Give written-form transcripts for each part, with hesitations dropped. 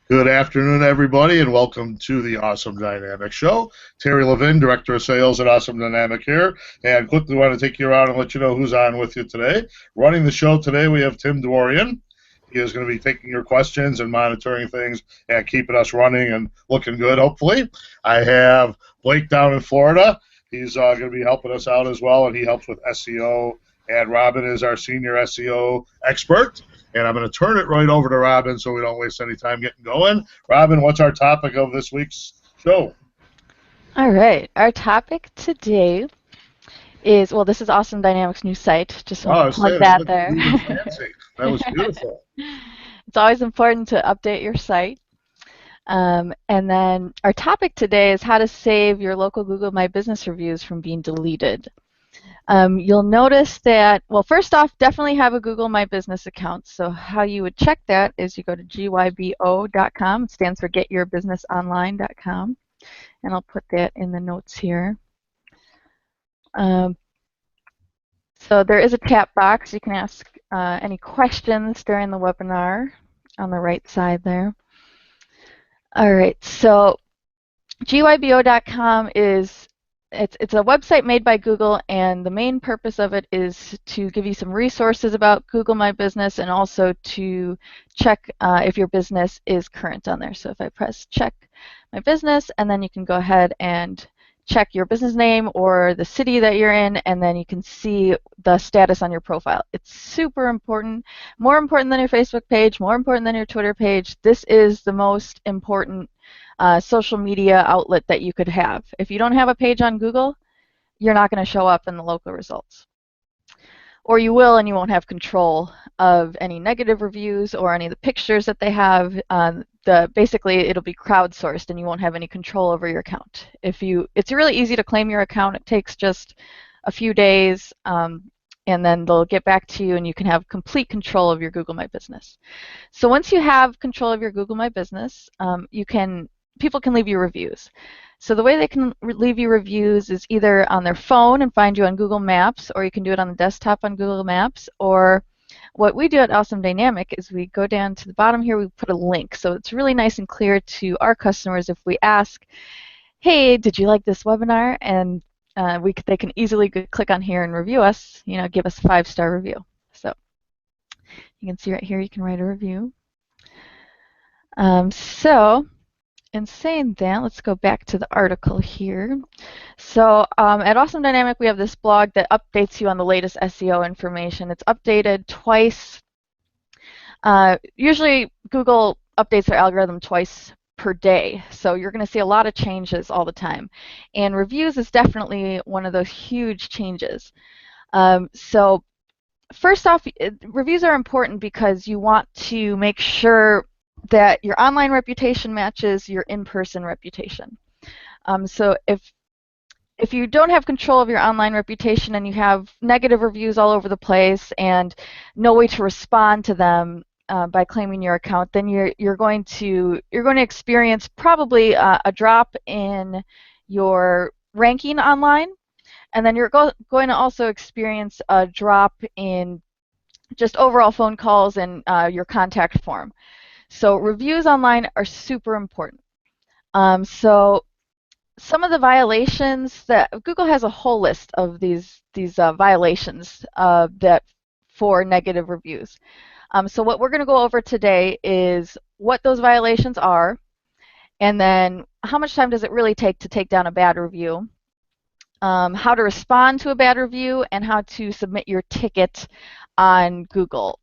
Good afternoon, everybody, and welcome to the Awesome Dynamic Show. Terry Levin, Director of Sales at Awesome Dynamic here, and quickly want to take you around and let you know who's on with you today. Running the show today, we have Tim Dwarian. He is going to be taking your questions and monitoring things and keeping us running and looking good, hopefully. I have Blake down in Florida. He's going to be helping us out as well, and he helps with SEO. And Robin is our senior SEO expert. And I'm going to turn it right over to Robin so we don't waste any time getting going. Robin, what's our topic of this week's show? All right. Our topic today is, well, this is Awesome Dynamics new site. Just want Oh, I to was plug saying, it that looked there. new and fancy. That was beautiful. It's always important to update your site. And then our topic today is how to save your local Google My Business reviews from being deleted. You'll notice that, well, first off, definitely have a Google My Business account. So how you would check that is you go to gybo.com. It stands for getyourbusinessonline.com. And I'll put that in the notes here. So there is a chat box. You can ask any questions during the webinar on the right side there. All right, so gybo.com is it's a website made by Google, and the main purpose of it is to give you some resources about Google My Business and also to check if your business is current on there. So if I press check my business, and then you can go ahead and check your business name or the city that you're in, and then you can see the status on your profile. It's super important, more important than your Facebook page, more important than your Twitter page. This is the most important social media outlet that you could have. If you don't have a page on Google, you're not going to show up in the local results. Or you will, and you won't have control of any negative reviews or any of the pictures that they have. Basically, it'll be crowdsourced, and you won't have any control over your account. It's really easy to claim your account. It takes just a few days, and then they'll get back to you, and you can have complete control of your Google My Business. So once you have control of your Google My Business, people can leave you reviews. So the way they can leave you reviews is either on their phone and find you on Google Maps, or you can do it on the desktop on Google Maps, or what we do at Awesome Dynamic is we go down to the bottom here, we put a link. So it's really nice and clear to our customers if we ask, hey, did you like this webinar? And they can easily click on here and review us, give us a 5-star review. So you can see right here, you can write a review. In saying that, let's go back to the article here. So at Awesome Dynamic, we have this blog that updates you on the latest SEO information. It's updated twice. Usually, Google updates their algorithm twice per day. So you're going to see a lot of changes all the time. And reviews is definitely one of those huge changes. So first off, reviews are important because you want to make sure that your online reputation matches your in-person reputation. So if you don't have control of your online reputation and you have negative reviews all over the place and no way to respond to them by claiming your account, then you're going to experience probably a drop in your ranking online, and then you're going to also experience a drop in just overall phone calls and your contact form. So reviews online are super important. So some of the violations that Google has a whole list of these violations that for negative reviews. So what we're going to go over today is what those violations are, and then how much time does it really take to take down a bad review, how to respond to a bad review, and how to submit your ticket on Google.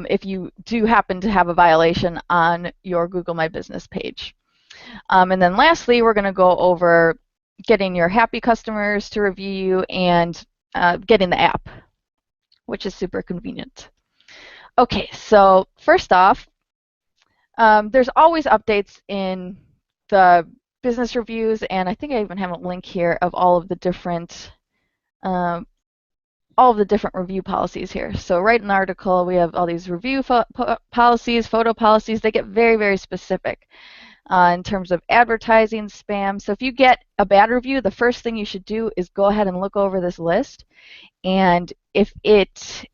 If you do happen to have a violation on your Google My Business page. And then lastly, we're going to go over getting your happy customers to review you and getting the app, which is super convenient. Okay, so first off, there's always updates in the business reviews, and I think I even have a link here of all of the different review policies here. So right in the article, we have all these review policies, photo policies. They get very, very specific in terms of advertising, spam. So if you get a bad review, the first thing you should do is go ahead and look over this list. And if it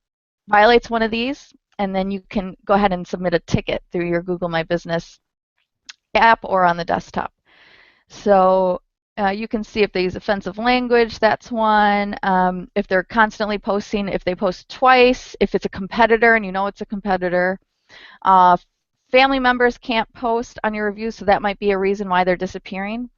violates one of these, and then you can go ahead and submit a ticket through your Google My Business app or on the desktop. So you can see if they use offensive language, that's one. If they're constantly posting, if they post twice, if it's a competitor and you know it's a competitor. Uh, Family members can't post on your reviews, so that might be a reason why they're disappearing.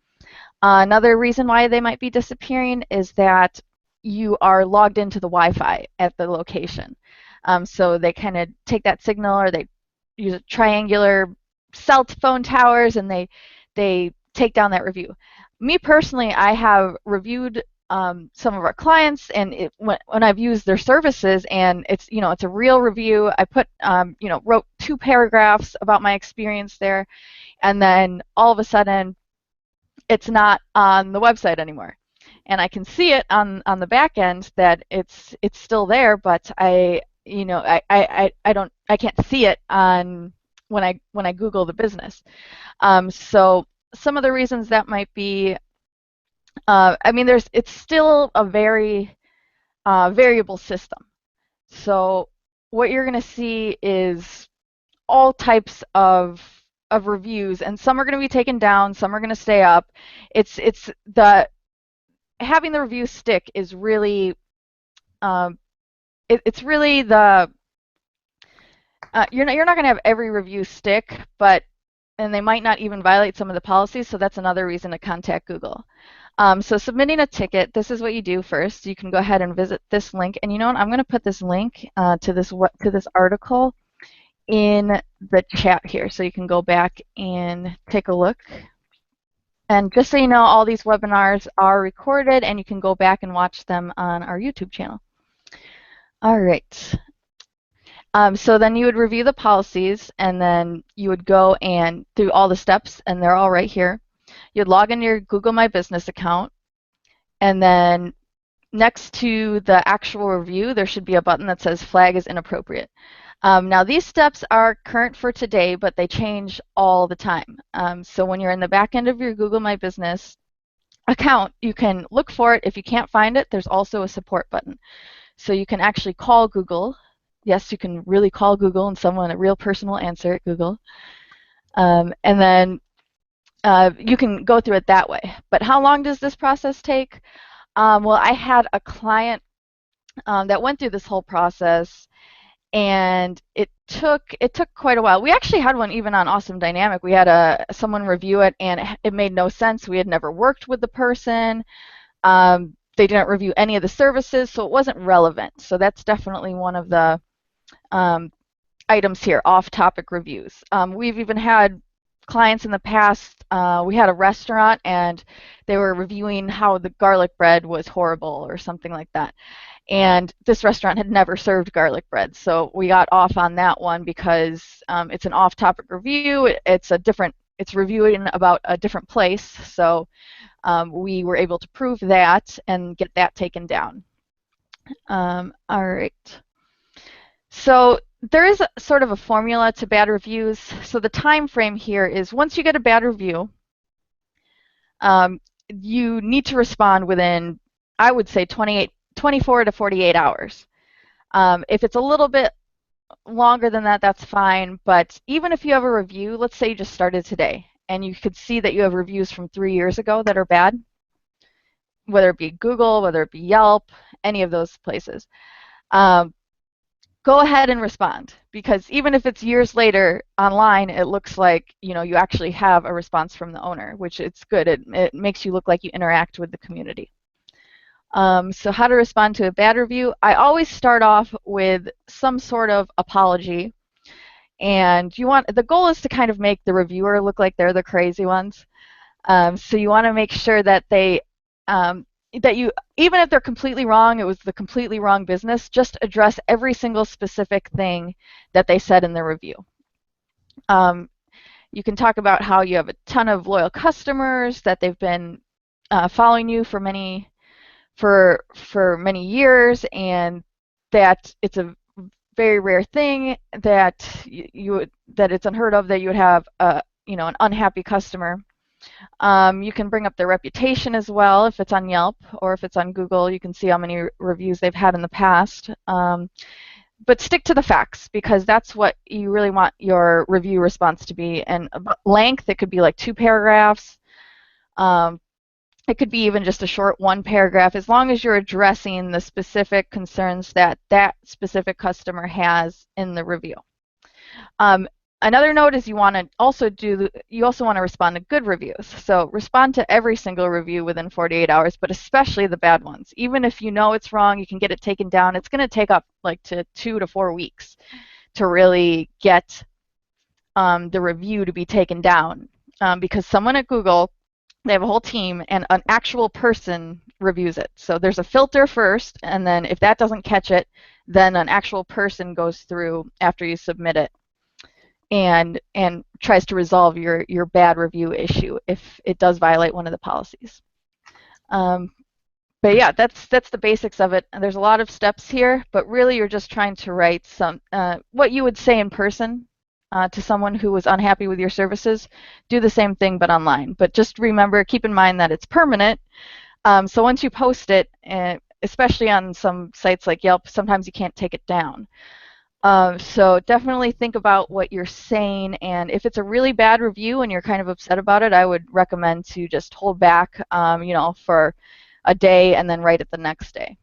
Another reason why they might be disappearing is that you are logged into the Wi-Fi at the location. So they kind of take that signal, or they use triangular cell phone towers, and they take down that review. Me personally, I have reviewed some of our clients, and when I've used their services, and it's a real review. I put wrote 2 paragraphs about my experience there, and then all of a sudden it's not on the website anymore. And I can see it on the back end that it's still there, but I can't see it on when I Google the business. So some of the reasons that might be, it's still a very variable system. So what you're going to see is all types of reviews, and some are going to be taken down, some are going to stay up. It's the having the review stick is really it's really the you're not going to have every review stick, but and they might not even violate some of the policies, so that's another reason to contact Google. So submitting a ticket, this is what you do first. You can go ahead and visit this link, and you know what? I'm going to put this link to this article in the chat here, so you can go back and take a look. And just so you know, all these webinars are recorded, and you can go back and watch them on our YouTube channel. All right. So then you would review the policies, and then you would go and through all the steps, and they're all right here. You'd log into your Google My Business account, and then next to the actual review, there should be a button that says flag is inappropriate. Now these steps are current for today, but they change all the time. So when you're in the back end of your Google My Business account, you can look for it. If you can't find it, there's also a support button. So you can actually call Google. Yes, you can really call Google, and a real person will answer at Google. And then you can go through it that way. But how long does this process take? Well, I had a client that went through this whole process, and it took quite a while. We actually had one even on Awesome Dynamic. We had someone review it, and it made no sense. We had never worked with the person. They didn't review any of the services, so it wasn't relevant. So that's definitely one of the items here, off-topic reviews. We've even had clients in the past. We had a restaurant, and they were reviewing how the garlic bread was horrible or something like that. And this restaurant had never served garlic bread, so we got off on that one because it's an off-topic review. It's reviewing about a different place, so we were able to prove that and get that taken down. All right. So there is sort of a formula to bad reviews. So the time frame here is once you get a bad review, you need to respond within, I would say, 24 to 48 hours. If it's a little bit longer than that, that's fine. But even if you have a review, let's say you just started today, and you could see that you have reviews from 3 years ago that are bad, whether it be Google, whether it be Yelp, any of those places. Go ahead and respond, because even if it's years later online, it looks like you actually have a response from the owner, which it's good. It makes you look like you interact with the community. So how to respond to a bad review? I always start off with some sort of apology, and the goal is to kind of make the reviewer look like they're the crazy ones. So you want to make sure that even if they're completely wrong, it was the completely wrong business, just address every single specific thing that they said in the review. You can talk about how you have a ton of loyal customers, that they've been following you for many years, and that it's a very rare thing that that it's unheard of that you would have an unhappy customer. You can bring up their reputation as well. If it's on Yelp or if it's on Google, you can see how many reviews they've had in the past. but stick to the facts, because that's what you really want your review response to be. And length, it could be like 2 paragraphs. Um, it could be even just a short 1 paragraph, as long as you're addressing the specific concerns that that specific customer has in the review. Another note is you want to also respond to good reviews. So respond to every single review within 48 hours, but especially the bad ones. Even if you know it's wrong, you can get it taken down. It's going to take up like 2 to 4 weeks to really get the review to be taken down, because someone at Google, they have a whole team, and an actual person reviews it. So there's a filter first, and then if that doesn't catch it, then an actual person goes through after you submit it and tries to resolve your bad review issue if it does violate one of the policies. But yeah, that's the basics of it. And there's a lot of steps here, but really you're just trying to write some what you would say in person to someone who was unhappy with your services. Do the same thing but online. But just remember, keep in mind that it's permanent. So once you post it, especially on some sites like Yelp, sometimes you can't take it down. So definitely think about what you're saying, and if it's a really bad review and you're kind of upset about it, I would recommend to just hold back, for a day and then write it the next day.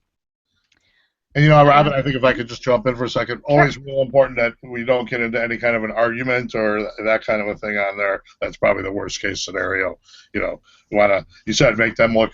And Robin, I think if I could just jump in for a second, Sure. always real important that we don't get into any kind of an argument or that kind of a thing on there. That's probably the worst case scenario. You want to, you said, make them look,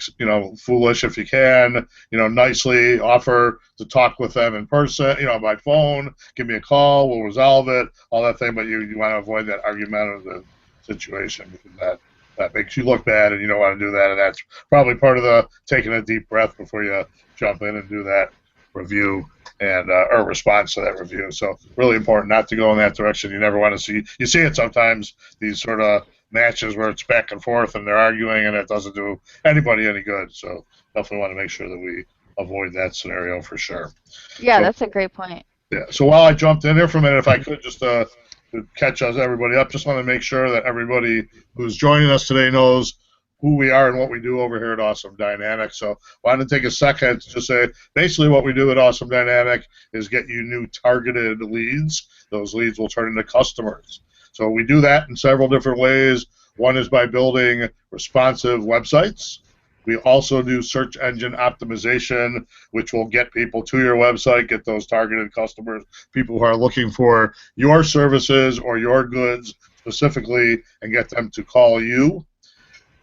foolish if you can. Nicely offer to talk with them in person, by phone. Give me a call, we'll resolve it, all that thing. But you want to avoid that argumentative situation, because that makes you look bad, and you don't want to do that. And that's probably part of the taking a deep breath before you jump in and do that review and or response to that review. So really important not to go in that direction. You never want to see. You see it sometimes, these sort of matches where it's back and forth and they're arguing, and it doesn't do anybody any good. So definitely want to make sure that we avoid that scenario for sure. Yeah, So, that's a great point. yeah. So while I jumped in here for a minute, if I could just to catch us everybody up, just want to make sure that everybody who's joining us today knows who we are and what we do over here at Awesome Dynamic. So wanted to take a second to just say, basically what we do at Awesome Dynamic is get you new targeted leads. Those leads will turn into customers. So we do that in several different ways. One is by building responsive websites. We also do search engine optimization, which will get people to your website, get those targeted customers, people who are looking for your services or your goods specifically, and get them to call you.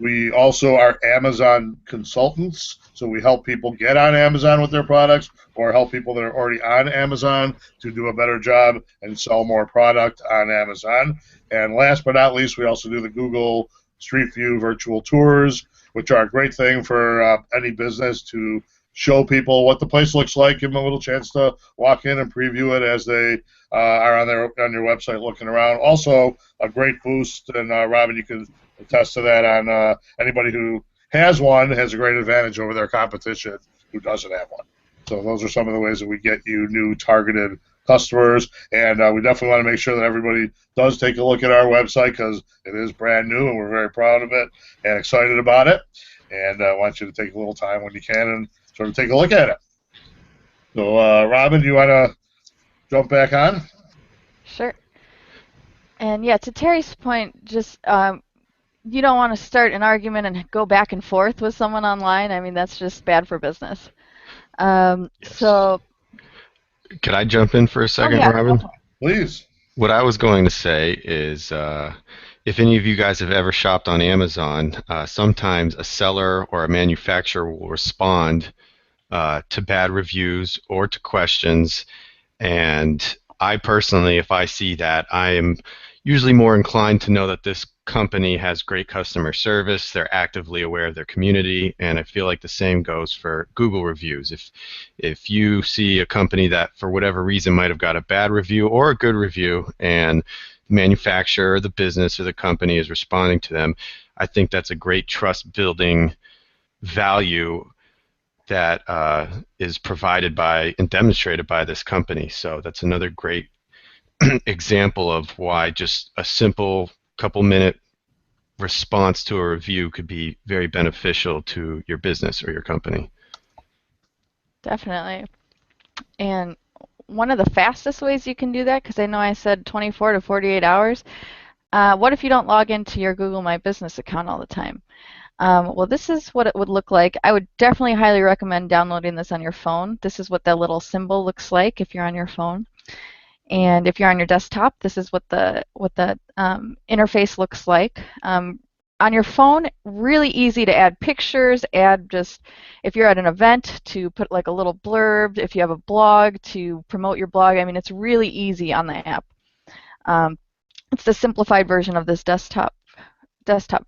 We also are Amazon consultants, so we help people get on Amazon with their products, or help people that are already on Amazon to do a better job and sell more product on Amazon. And last but not least, we also do the Google Street View virtual tours, which are a great thing for any business to show people what the place looks like, give them a little chance to walk in and preview it as they are on your website looking around. Also, a great boost, and Robin, you can attest to that, on anybody who has one has a great advantage over their competition who doesn't have one. So those are some of the ways that we get you new targeted customers, and we definitely want to make sure that everybody does take a look at our website, because it is brand new and we're very proud of it and excited about it, and I want you to take a little time when you can and sort of take a look at it. So Robin, do you want to jump back on? Sure. And yeah, to Terry's point, just you don't want to start an argument and go back and forth with someone online. I mean, that's just bad for business. Yes. So, Could I jump in for a second, yeah, Robin? Please. What I was going to say is, if any of you guys have ever shopped on Amazon, sometimes a seller or a manufacturer will respond to bad reviews or to questions. And I personally, if I see that, I am usually more inclined to know that this company has great customer service. They're actively aware of their community, and I feel like the same goes for Google reviews. If you see a company that for whatever reason might have got a bad review or a good review, and the manufacturer, the business, or the company is responding to them, I think that's a great trust building value that is provided by and demonstrated by this company. So that's another great example of why just a simple couple-minute response to a review could be very beneficial to your business or your company. definitely. And one of the fastest ways you can do that, because I know I said 24 to 48 hours, what if you don't log into your Google My Business account all the time? Well, this is what it would look like. I would definitely highly recommend downloading this on your phone. This is what that little symbol looks like if you're on your phone. And if you're on your desktop, this is what the interface looks like. On your phone, really easy to add pictures, add just, if you're at an event, to put like a little blurb, if you have a blog, to promote your blog. I mean, it's really easy on the app. It's the simplified version of this desktop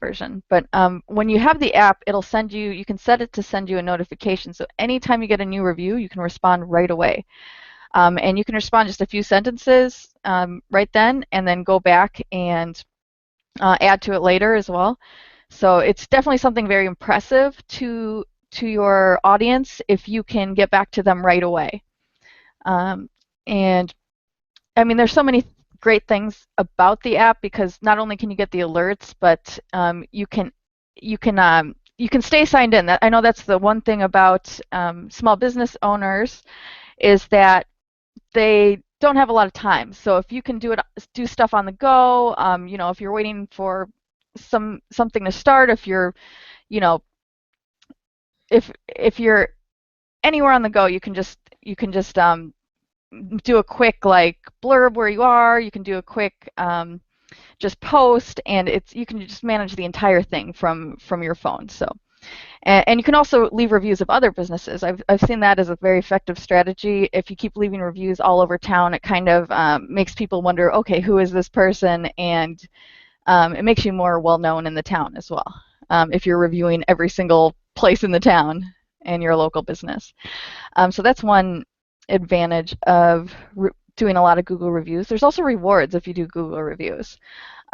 version. But when you have the app, it'll send you, you can set it to send you a notification. So anytime you get a new review, you can respond right away. And you can respond just a few sentences right then, and then go back and add to it later as well. So it's definitely something very impressive to your audience if you can get back to them right away. And I mean, there's so many great things about the app, because not only can you get the alerts, but you can stay signed in. I know that's the one thing about small business owners, is that they don't have a lot of time. So if you can do stuff on the go, you know, if you're waiting for something to start, if you're, you know, if you're anywhere on the go, you can just do a quick like blurb where you are. You can do a quick just post, and you can just manage the entire thing from your phone. So. And you can also leave reviews of other businesses. I've seen that as a very effective strategy. If you keep leaving reviews all over town, it kind of makes people wonder, okay, who is this person? And it makes you more well-known in the town as well, if you're reviewing every single place in the town and you're a local business. So that's one advantage of doing a lot of Google reviews. There's also rewards if you do Google reviews.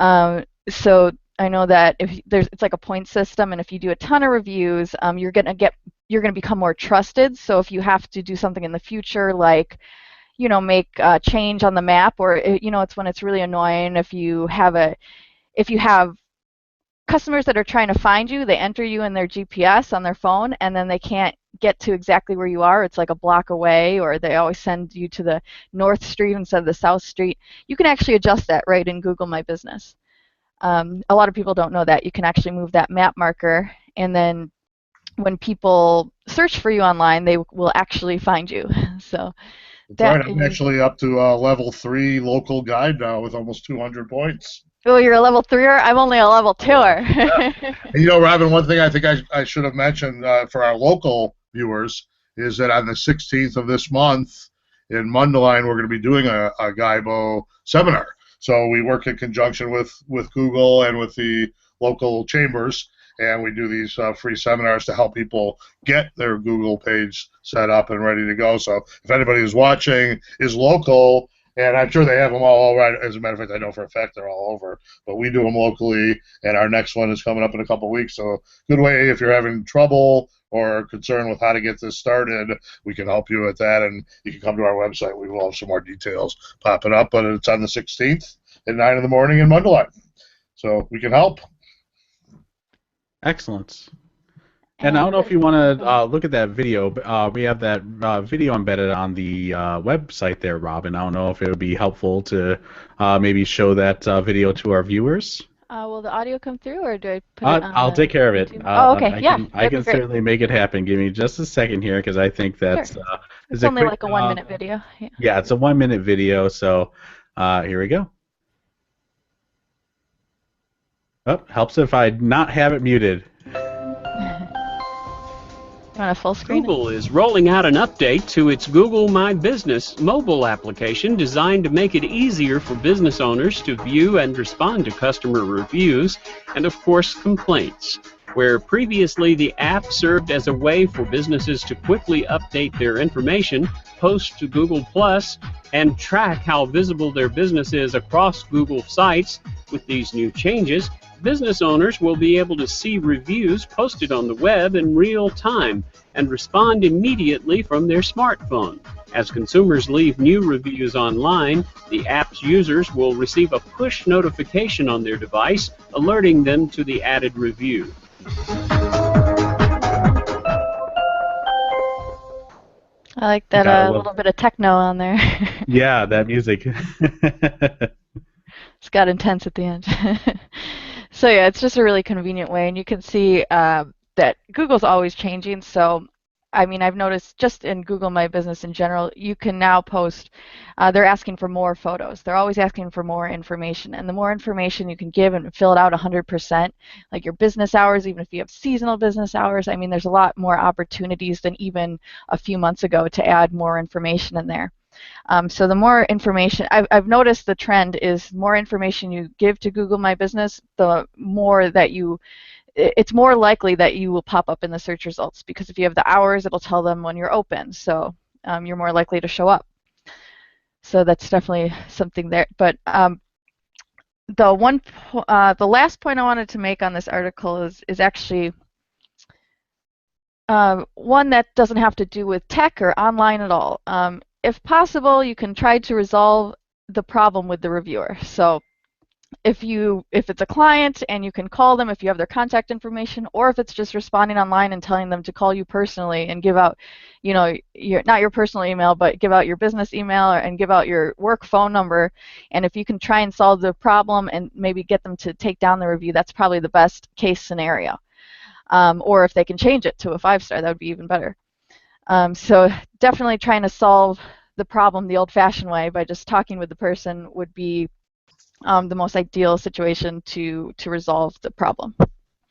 So I know that it's like a point system, and if you do a ton of reviews, you're gonna become more trusted. So if you have to do something in the future, like, you know, make a change on the map, or you know, it's when it's really annoying if you have customers that are trying to find you, they enter you in their GPS on their phone, and then they can't get to exactly where you are. It's like a block away, or they always send you to the North Street instead of the South Street. You can actually adjust that right in Google My Business. A lot of people don't know that. You can actually move that map marker, and then when people search for you online, they will actually find you. So that's right. I'm actually up to level 3 local guide now with almost 200 points. Oh, you're a level 3er? I'm only a level 2er. Yeah. And, you know, Robin, one thing I think I should have mentioned for our local viewers is that on the 16th of this month in Mundelein, we're going to be doing a Gaibo seminar. So we work in conjunction with Google and with the local chambers, and we do these free seminars to help people get their Google page set up and ready to go. So if anybody is watching, is local, and I'm sure they have them all right. As a matter of fact, I know for a fact they're all over, but we do them locally, and our next one is coming up in a couple weeks. So good way if you're having trouble or concerned with how to get this started, we can help you with that, and you can come to our website. We will have some more details popping up, but it's on the 16th at 9 in the morning in Mundelein. So we can help. Excellent. And I don't know if you want to look at that video. We have that video embedded on the website there, Robin. I don't know if it would be helpful to maybe show that video to our viewers. Will the audio come through, or do I put it on I'll take care of it. Oh, okay. I can certainly make it happen. Give me just a second here, because I think that's sure. It's only like a 1-minute video. Yeah, it's a 1-minute video. So here we go. Oh, helps if I not have it muted. On a full screen? Google is rolling out an update to its Google My Business mobile application designed to make it easier for business owners to view and respond to customer reviews and, of course, complaints. Where previously the app served as a way for businesses to quickly update their information, post to Google+, and track how visible their business is across Google sites, with these new changes, business owners will be able to see reviews posted on the web in real time and respond immediately from their smartphone. As consumers leave new reviews online, the app's users will receive a push notification on their device, alerting them to the added review. I like You that gotta love. little bit of techno on there. Yeah, that music. It's got intense at the end. So yeah, it's just a really convenient way, and you can see that Google's always changing. So, I mean, I've noticed just in Google My Business in general, you can now post. They're asking for more photos. They're always asking for more information, and the more information you can give and fill it out 100%, like your business hours, even if you have seasonal business hours. I mean, there's a lot more opportunities than even a few months ago to add more information in there. So the more information, I've noticed the trend is more information you give to Google My Business, the more that it's more likely that you will pop up in the search results, because if you have the hours, it'll tell them when you're open. So you're more likely to show up. So that's definitely something there. But the last point I wanted to make on this article is actually one that doesn't have to do with tech or online at all. If possible, you can try to resolve the problem with the reviewer. So if it's a client and you can call them if you have their contact information, or if it's just responding online and telling them to call you personally and give out, not your personal email, but give out your business email and give out your work phone number. And if you can try and solve the problem and maybe get them to take down the review, that's probably the best case scenario. Or if they can change it to a 5-star, that would be even better. So definitely trying to solve the problem the old-fashioned way by just talking with the person would be the most ideal situation to resolve the problem.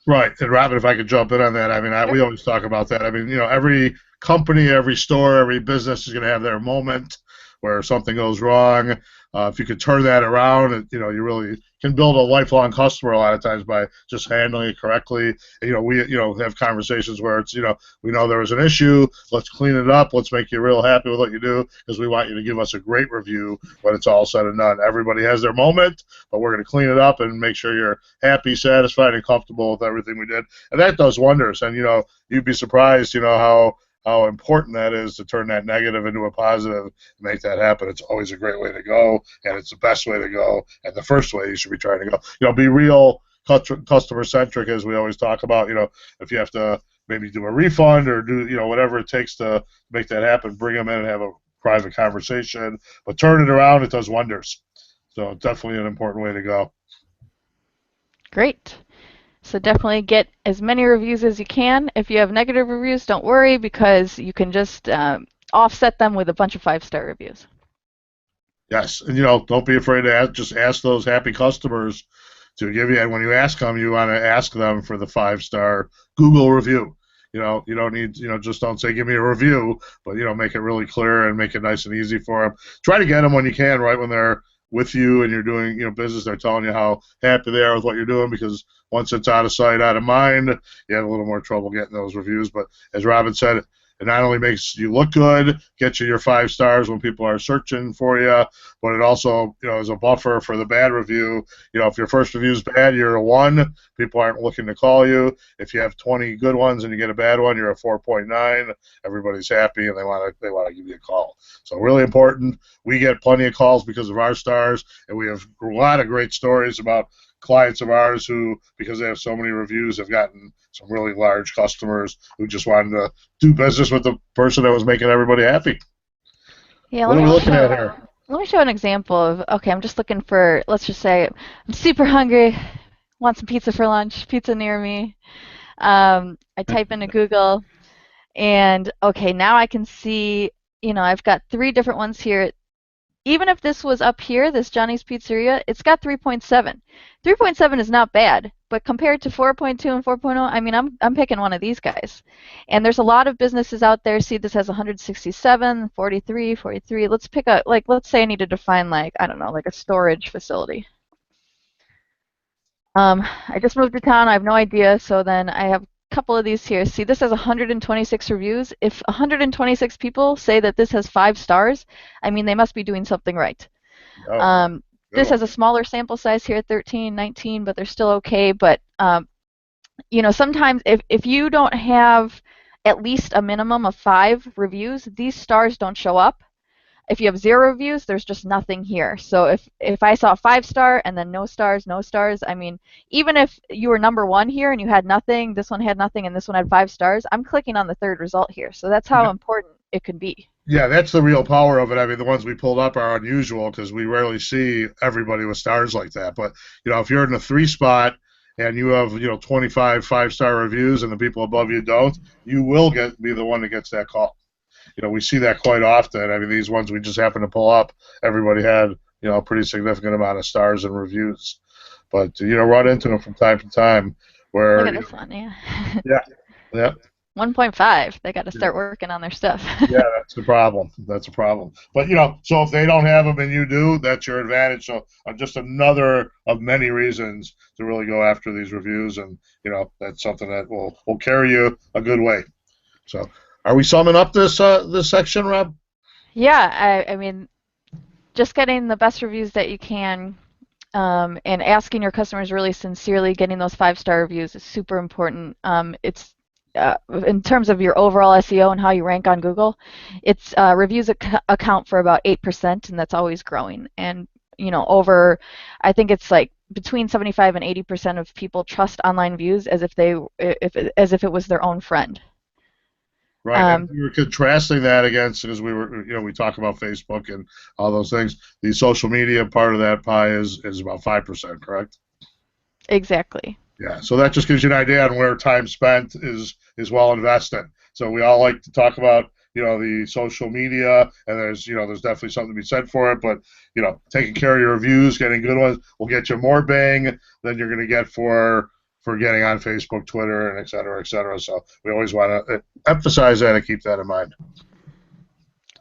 Right. And Robin, if I could jump in on that, I mean, Sure. we always talk about that. I mean, every company, every store, every business is going to have their moment where something goes wrong. If you could turn that around, you really can build a lifelong customer a lot of times by just handling it correctly. And, we have conversations where it's we know there was an issue. Let's clean it up. Let's make you real happy with what you do, because we want you to give us a great review when it's all said and done. Everybody has their moment, but we're going to clean it up and make sure you're happy, satisfied, and comfortable with everything we did. And that does wonders. And you'd be surprised, how important that is to turn that negative into a positive and make that happen. It's always a great way to go, and it's the best way to go, and the first way you should be trying to go. Be real customer centric, as we always talk about. If you have to maybe do a refund or do whatever it takes to make that happen, bring them in and have a private conversation. But turn it around, it does wonders. So definitely an important way to go. Great. So definitely get as many reviews as you can. If you have negative reviews, don't worry, because you can just offset them with a bunch of 5-star reviews. Yes, and don't be afraid to just ask those happy customers to give you. And when you ask them, you want to ask them for the 5-star Google review. You don't need, just don't say give me a review, but make it really clear and make it nice and easy for them. Try to get them when you can, right when they're with you and you're doing business. They're telling you how happy they are with what you're doing, because once it's out of sight, out of mind, you have a little more trouble getting those reviews. But as Robin said, it not only makes you look good, get you your 5 stars when people are searching for you, but it also, is a buffer for the bad review. If your first review is bad, you're a 1. People aren't looking to call you. If you have 20 good ones and you get a bad one, you're a 4.9. Everybody's happy and they want to give you a call. So really important. We get plenty of calls because of our stars, and we have a lot of great stories about clients of ours who, because they have so many reviews, have gotten some really large customers who just wanted to do business with the person that was making everybody happy. Yeah, What are we looking at here? Let me show an example of, okay, I'm just looking for, let's just say, I'm super hungry, want some pizza for lunch, pizza near me. I type into Google, and okay, now I can see, I've got 3 different ones here. Even if this was up here, this Johnny's Pizzeria, it's got 3.7. 3.7 is not bad, but compared to 4.2 and 4.0, I mean, I'm picking one of these guys. And there's a lot of businesses out there. See, this has 167, 43, 43. Let's pick a, let's say I need to define, I don't know, like a storage facility. I just moved to town. I have no idea. So then I have a couple of these here. See, this has 126 reviews. If 126 people say that this has 5 stars, I mean, they must be doing something right. This has a smaller sample size here, 13, 19, but they're still okay. But, sometimes if you don't have at least a minimum of 5 reviews, these stars don't show up. If you have 0 reviews, there's just nothing here. So if I saw 5-star and then no stars, I mean, even if you were number 1 here and you had nothing, this one had nothing, and this one had 5 stars, I'm clicking on the 3rd result here. So that's how important it could be. Yeah, that's the real power of it. I mean, the ones we pulled up are unusual because we rarely see everybody with stars like that. But if you're in the 3 spot and you have 25 5-star reviews and the people above you don't, you will be the one that gets that call. We see that quite often. I mean, these ones we just happen to pull up, everybody had a pretty significant amount of stars and reviews. But run into them from time to time where Look at this one, yeah. yeah, yeah. 1.5. They got to start working on their stuff. Yeah, that's the problem. That's a problem. But so if they don't have them and you do, that's your advantage. So just another of many reasons to really go after these reviews, and that's something that will carry you a good way. So, are we summing up this section, Rob? Yeah, I mean, just getting the best reviews that you can. And asking your customers really sincerely, getting those 5-star reviews is super important. It's in terms of your overall SEO and how you rank on Google, it's reviews account for about 8%, and that's always growing. And I think it's like between 75 and 80% of people trust online views as if it was their own friend. Right, and we were contrasting that against, because we talk about Facebook and all those things. The social media part of that pie is about 5%, correct? Exactly. Yeah, so that just gives you an idea on where time spent is well invested. So we all like to talk about the social media, and there's definitely something to be said for it. But taking care of your reviews, getting good ones, will get you more bang than you're going to get for getting on Facebook, Twitter, and et cetera, et cetera. So we always want to emphasize that and keep that in mind.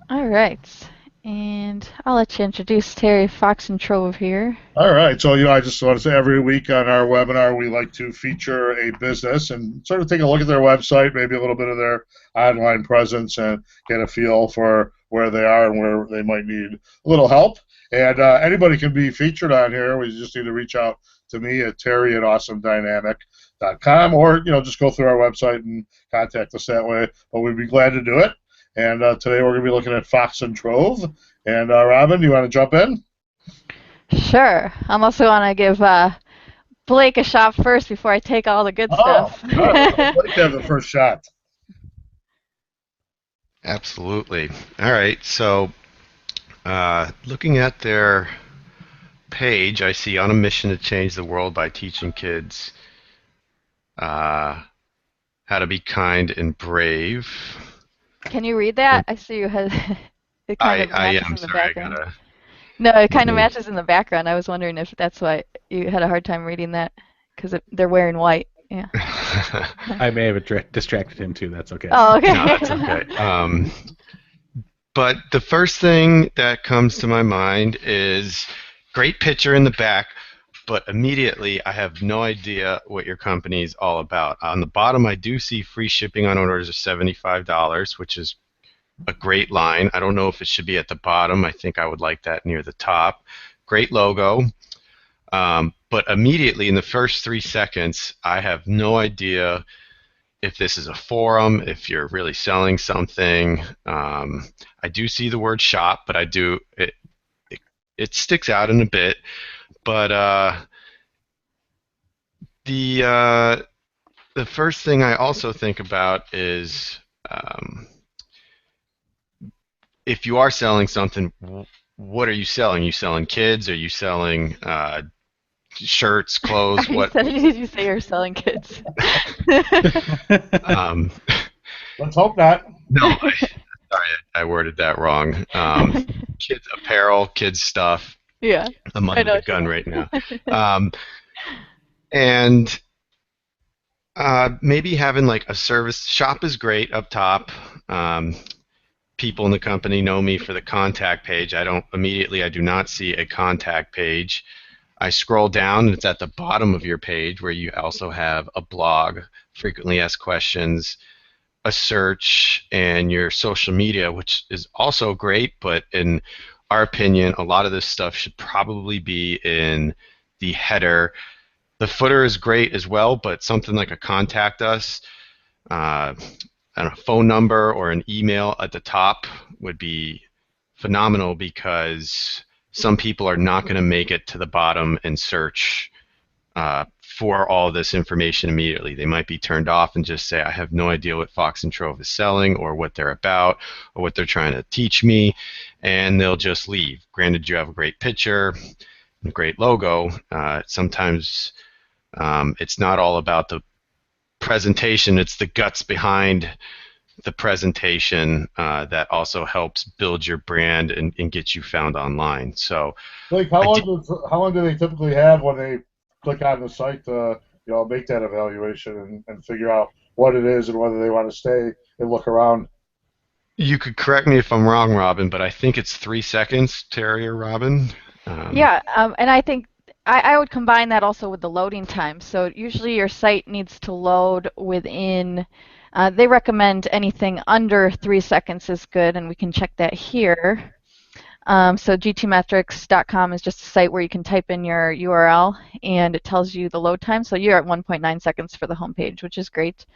All right. And I'll let you introduce Terry Fox and Trove here. All right. So, I just want to say every week on our webinar, we like to feature a business and sort of take a look at their website, maybe a little bit of their online presence, and get a feel for where they are and where they might need a little help. And anybody can be featured on here. We just need to reach out to me at terry@awesomedynamic.com, or just go through our website and contact us that way. But we'd be glad to do it. And today we're going to be looking at Fox and Trove. And Robin, do you want to jump in? Sure. I'm also want to give Blake a shot first before I take all the good stuff. All right. Blake have the first shot. Absolutely. All right. So, looking at their page, I see on a mission to change the world by teaching kids how to be kind and brave. Can you read that? I see you had it kind of matches in the background. No, it kind of matches in the background. I was wondering if that's why you had a hard time reading that, because they're wearing white. Yeah. I may have distracted him too. That's okay. Oh, okay. No, that's okay. But the first thing that comes to my mind is great picture in the back, but immediately I have no idea what your company is all about. On the bottom, I do see free shipping on orders of $75, which is a great line. I don't know if it should be at the bottom. I think I would like that near the top. Great logo. But immediately in the first 3 seconds, I have no idea if this is a forum, if you're really selling something. I do see the word shop, but it sticks out in a bit. But the first thing I also think about is if you are selling something, what are you selling? Are you selling kids? Are you selling shirts, clothes? What? Did you say you're selling kids? Let's hope not. No, sorry, I worded that wrong. Kids apparel, kids stuff. Yeah. I'm under the gun right now. And maybe having like a service shop is great up top. People in the company know me for the contact page. I do not see a contact page. I scroll down and it's at the bottom of your page where you also have a blog, frequently asked questions, a search, and your social media, which is also great, but in our opinion, a lot of this stuff should probably be in the header. The footer is great as well, but something like a contact us, a phone number or an email at the top would be phenomenal, because some people are not going to make it to the bottom and search for all this information immediately. They might be turned off and just say, I have no idea what Fox and Trove is selling or what they're about or what they're trying to teach me, and they'll just leave. Granted, you have a great picture, a great logo. Sometimes it's not all about the presentation, it's the guts behind the presentation that also helps build your brand and get you found online. So, Blake, how long do they typically have when they click on the site to make that evaluation and figure out what it is and whether they want to stay and look around? You could correct me if I'm wrong, Robin, but I think it's 3 seconds, Terry or Robin. Yeah, and I think I would combine that also with the loading time. So usually your site needs to load within, they recommend anything under 3 seconds is good, and we can check that here. So gtmetrics.com is just a site where you can type in your URL, and it tells you the load time. So you're at 1.9 seconds for the homepage, which is great.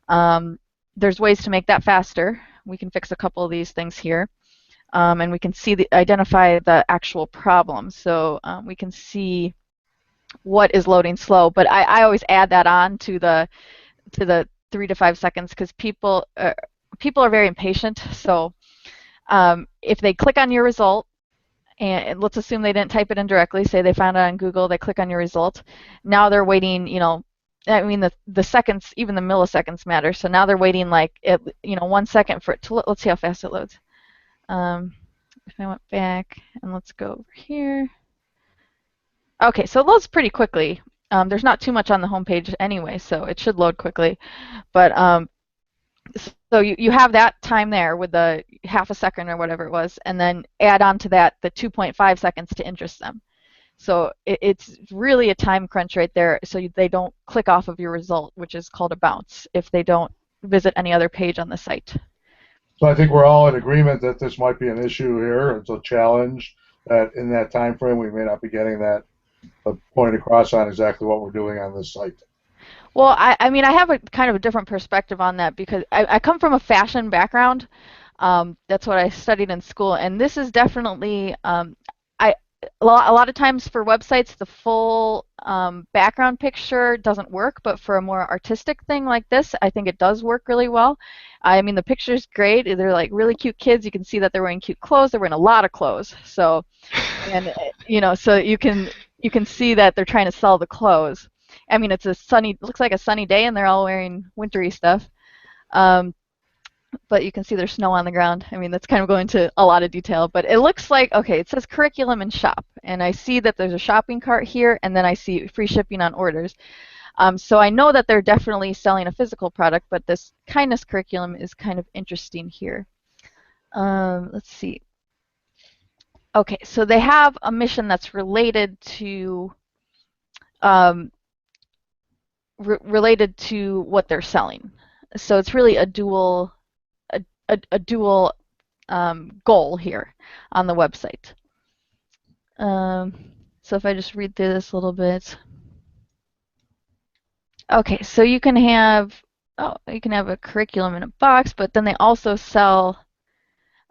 There's ways to make that faster. We can fix a couple of these things here. And we can see identify the actual problem. So we can see what is loading slow. But I always add that on to the 3 to 5 seconds because people are very impatient. So if they click on your result, and let's assume they didn't type it in directly, say they found it on Google, they click on your result, now they're waiting, I mean, the seconds, even the milliseconds matter. So now they're waiting like 1 second for it to let's see how fast it loads. If I went back and let's go over here. Okay, so it loads pretty quickly. There's not too much on the homepage anyway, so it should load quickly. But so you have that time there with the half a second or whatever it was, and then add on to that the 2.5 seconds to interest them. So it's really a time crunch right there, so they don't click off of your result, which is called a bounce, if they don't visit any other page on the site. So I think we're all in agreement that this might be an issue here. It's a challenge that in that time frame we may not be getting that point across on exactly what we're doing on this site. Well, I mean, I have a kind of a different perspective on that because I come from a fashion background. That's what I studied in school, and this is definitely a lot of times for websites, the full background picture doesn't work, but for a more artistic thing like this, I think it does work really well. I mean, the picture's great. They're like really cute kids. You can see that they're wearing cute clothes. They're wearing a lot of clothes. So, and so you can see that they're trying to sell the clothes. I mean, looks like a sunny day, and they're all wearing wintry stuff. But you can see there's snow on the ground. I mean, that's kind of going into a lot of detail, but it looks like, okay, it says curriculum and shop, and I see that there's a shopping cart here, and then I see free shipping on orders. So I know that they're definitely selling a physical product, but this kindness curriculum is kind of interesting here. Let's see. Okay, so they have a mission that's related to what they're selling. So it's really a dual goal here on the website. So if I just read through this a little bit. Okay, so you can have a curriculum in a box, but then they also sell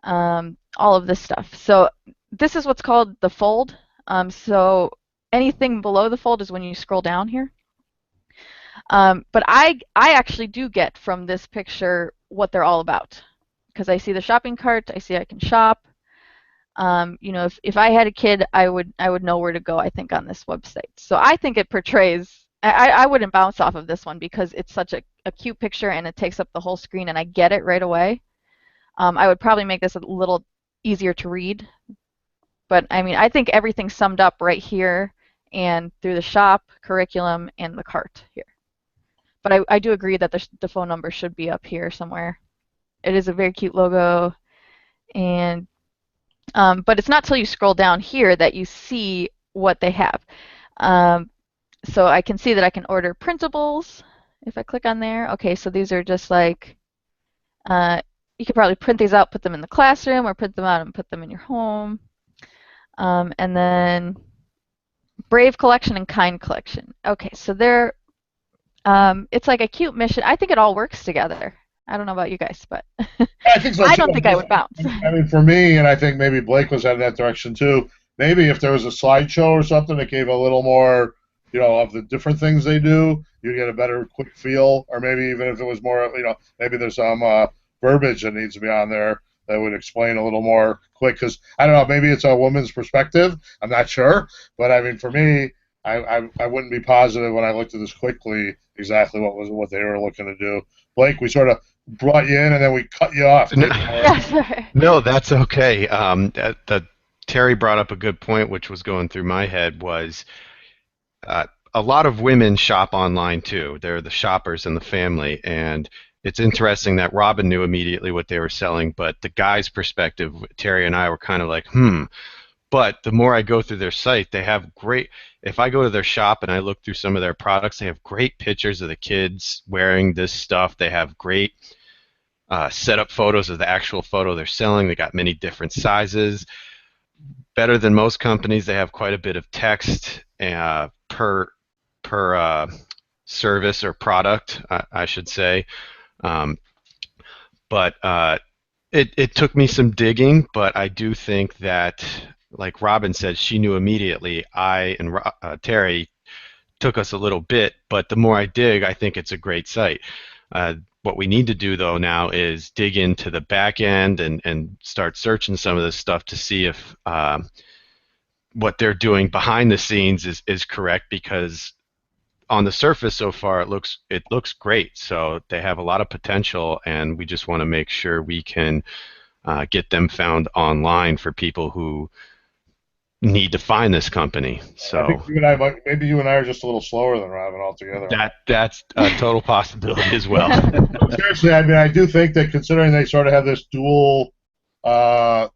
all of this stuff. So this is what's called the fold. So anything below the fold is when you scroll down here. But I actually do get from this picture what they're all about, because I see the shopping cart, I see I can shop. If I had a kid, I would know where to go, I think, on this website. So I think it portrays. I wouldn't bounce off of this one because it's such a cute picture and it takes up the whole screen and I get it right away. I would probably make this a little easier to read. But I mean, I think everything's summed up right here and through the shop, curriculum, and the cart here. But I do agree that the phone number should be up here somewhere. It is a very cute logo, and but it's not till you scroll down here that you see what they have. So I can see that I can order printables if I click on there. Okay, so these are just like, you could probably print these out, put them in the classroom, or print them out and put them in your home. And then Brave Collection and Kind Collection. Okay, so they're, it's like a cute mission. I think it all works together. I don't know about you guys, but I think so I too. don't think I would bounce. I mean, for me, and I think maybe Blake was heading that direction too, maybe if there was a slideshow or something that gave a little more of the different things they do, you get a better quick feel. Or maybe even if it was more, maybe there's some verbiage that needs to be on there that would explain a little more quick. Because I don't know, maybe it's a woman's perspective. I'm not sure, but I mean, for me, I wouldn't be positive when I looked at this quickly exactly what they were looking to do. Blake, we sort of brought you in and then we cut you off. No, Yeah, sorry. no, that's okay. Terry brought up a good point, which was going through my head, was a lot of women shop online too. They're the shoppers in the family, and it's interesting that Robin knew immediately what they were selling, but the guy's perspective, Terry and I were kind of like, But the more I go through their site, they have great, if I go to their shop and I look through some of their products, they have great pictures of the kids wearing this stuff. They have great setup photos of the actual photo they're selling. They got many different sizes. Better than most companies, they have quite a bit of text per service or product, I should say. But it took me some digging, but I do think that, like Robin said, she knew immediately. I and Terry took us a little bit, but the more I dig, I think it's a great site. What we need to do, though, now is dig into the back end and start searching some of this stuff to see if what they're doing behind the scenes is correct, because on the surface so far it looks great. So they have a lot of potential, and we just want to make sure we can get them found online for people who need to find this company. So I think maybe you and I are just a little slower than Robin altogether. That's a total possibility as well. Seriously, I mean, I do think that considering they sort of have this dual effort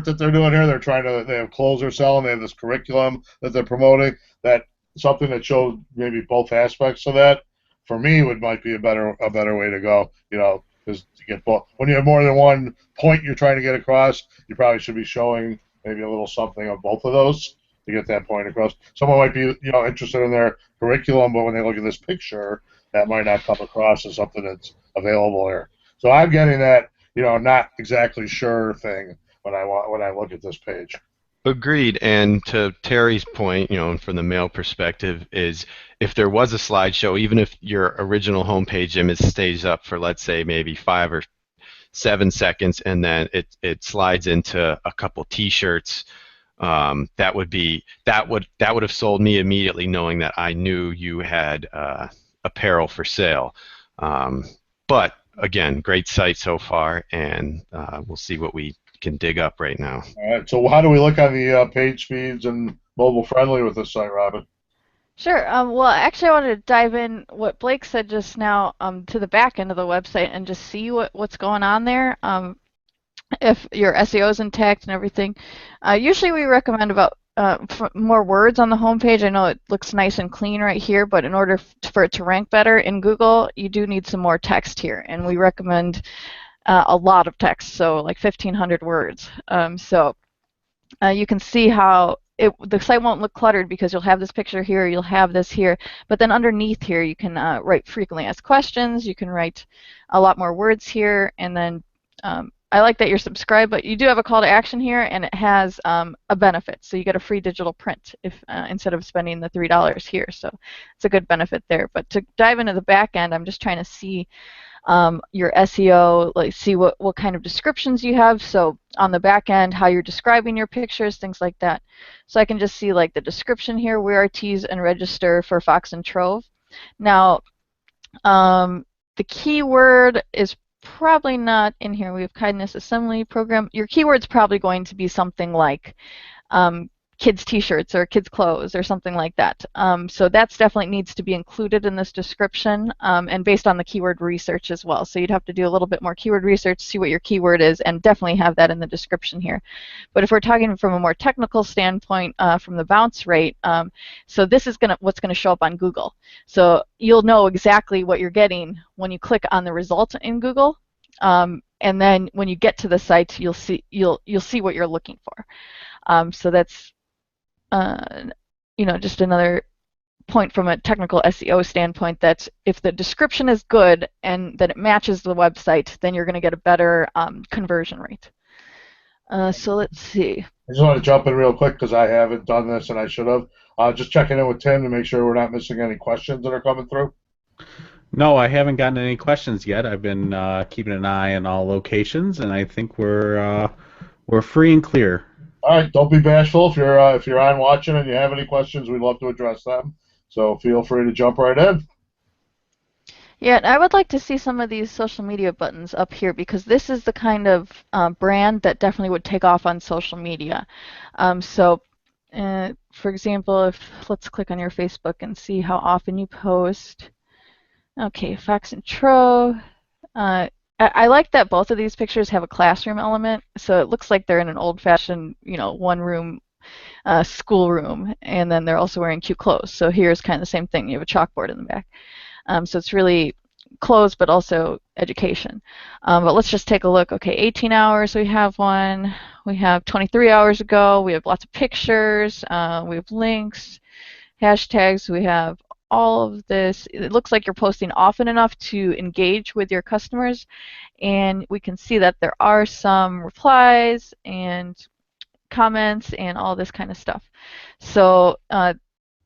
that they're doing here, they have clothes they're selling, they have this curriculum that they're promoting, that something that shows maybe both aspects of that, for me, might be a better way to go. Because to get both, when you have more than one point you're trying to get across, you probably should be showing maybe a little something of both of those to get that point across. Someone might be, interested in their curriculum, but when they look at this picture, that might not come across as something that's available here. So I'm getting that, not exactly sure thing when I look at this page. Agreed. And to Terry's point, from the male perspective, is if there was a slideshow, even if your original homepage image stays up for, let's say, maybe 5 or 7 seconds, and then it slides into a couple T-shirts, that would have sold me immediately, knowing that I knew you had apparel for sale. But again, great site so far, and we'll see what we can dig up right now. All right. So how do we look on the page speeds and mobile friendly with this site, Robin? Sure. Well, actually, I wanted to dive in what Blake said just now to the back end of the website and just see what's going on there. If your SEO is intact and everything. Usually we recommend about more words on the homepage. I know it looks nice and clean right here, but in order for it to rank better in Google, you do need some more text here, and we recommend a lot of text, so like 1,500 words. So you can see how the site won't look cluttered because you'll have this picture here, you'll have this here, but then underneath here you can write frequently asked questions, you can write a lot more words here, and then I like that you're subscribed, but you do have a call to action here, and it has a benefit. So you get a free digital print if instead of spending the $3 here. So it's a good benefit there. But to dive into the back end, I'm just trying to see your SEO, like see what kind of descriptions you have. So on the back end, how you're describing your pictures, things like that. So I can just see like the description here: we are tease and register for Fox and Trove. Now, the keyword is probably not in here. We have kindness assembly program. Your keyword's probably going to be something like kids t-shirts or kids clothes or something like that. So that's definitely needs to be included in this description and based on the keyword research as well. So you'd have to do a little bit more keyword research, see what your keyword is, and definitely have that in the description here. But if we're talking from a more technical standpoint, from the bounce rate, so this is what's going to show up on Google. So you'll know exactly what you're getting when you click on the result in Google. And then when you get to the site, you'll see what you're looking for. So that's just another point from a technical SEO standpoint, that if the description is good and that it matches the website, then you're going to get a better conversion rate. So let's see. I just want to jump in real quick because I haven't done this and I should have. Just checking in with Tim to make sure we're not missing any questions that are coming through. No, I haven't gotten any questions yet. I've been keeping an eye on all locations, and I think we're free and clear. All right, don't be bashful. If you're on watching and you have any questions, we'd love to address them. So feel free to jump right in. Yeah, and I would like to see some of these social media buttons up here because this is the kind of brand that definitely would take off on social media. For example, let's click on your Facebook and see how often you post. Okay, Fox and Tro. I like that both of these pictures have a classroom element, so it looks like they're in an old-fashioned, one-room schoolroom, and then they're also wearing cute clothes. So here's kind of the same thing. You have a chalkboard in the back. So it's really clothes, but also education. But let's just take a look. Okay, 18 hours, we have one. We have 23 hours ago. We have lots of pictures. We have links, hashtags. We have all of this. It looks like you're posting often enough to engage with your customers, and we can see that there are some replies and comments and all this kind of stuff. So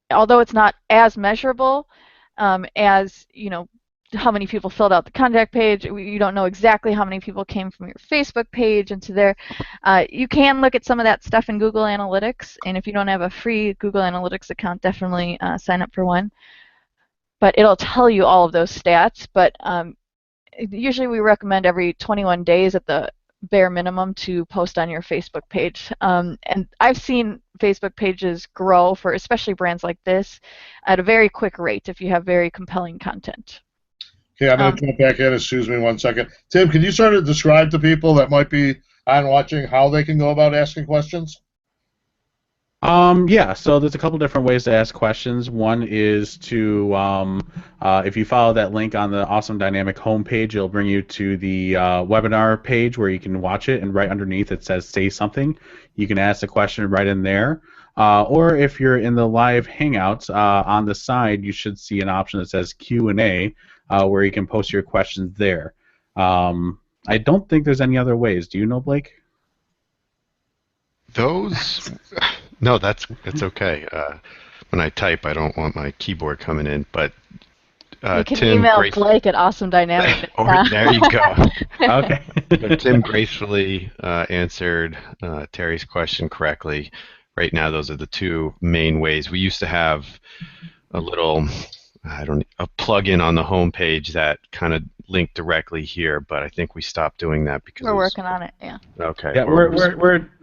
although it's not as measurable as how many people filled out the contact page, you don't know exactly how many people came from your Facebook page into there. You can look at some of that stuff in Google Analytics, and if you don't have a free Google Analytics account, definitely sign up for one. But it'll tell you all of those stats, but usually we recommend every 21 days at the bare minimum to post on your Facebook page. And I've seen Facebook pages grow for especially brands like this at a very quick rate if you have very compelling content. Okay, I'm going to jump back in. Excuse me 1 second. Tim, can you sort of describe to people that might be on watching how they can go about asking questions? Yeah, so there's a couple different ways to ask questions. One is to, if you follow that link on the Awesome Dynamic homepage, it'll bring you to the webinar page where you can watch it, and right underneath it says Say Something. You can ask a question right in there. Or if you're in the live Hangouts, on the side you should see an option that says Q&A, where you can post your questions there. I don't think there's any other ways. Do you know, Blake? Those... No, it's okay. When I type, I don't want my keyboard coming in. But you can Tim email Blake at Awesome Dynamic. There you go. Okay. So Tim gracefully answered Terry's question correctly. Right now, those are the two main ways. We used to have a little, a plug-in on the home page that kind of linked directly here, but I think we stopped doing that because we're working on it. Yeah. Okay. Yeah,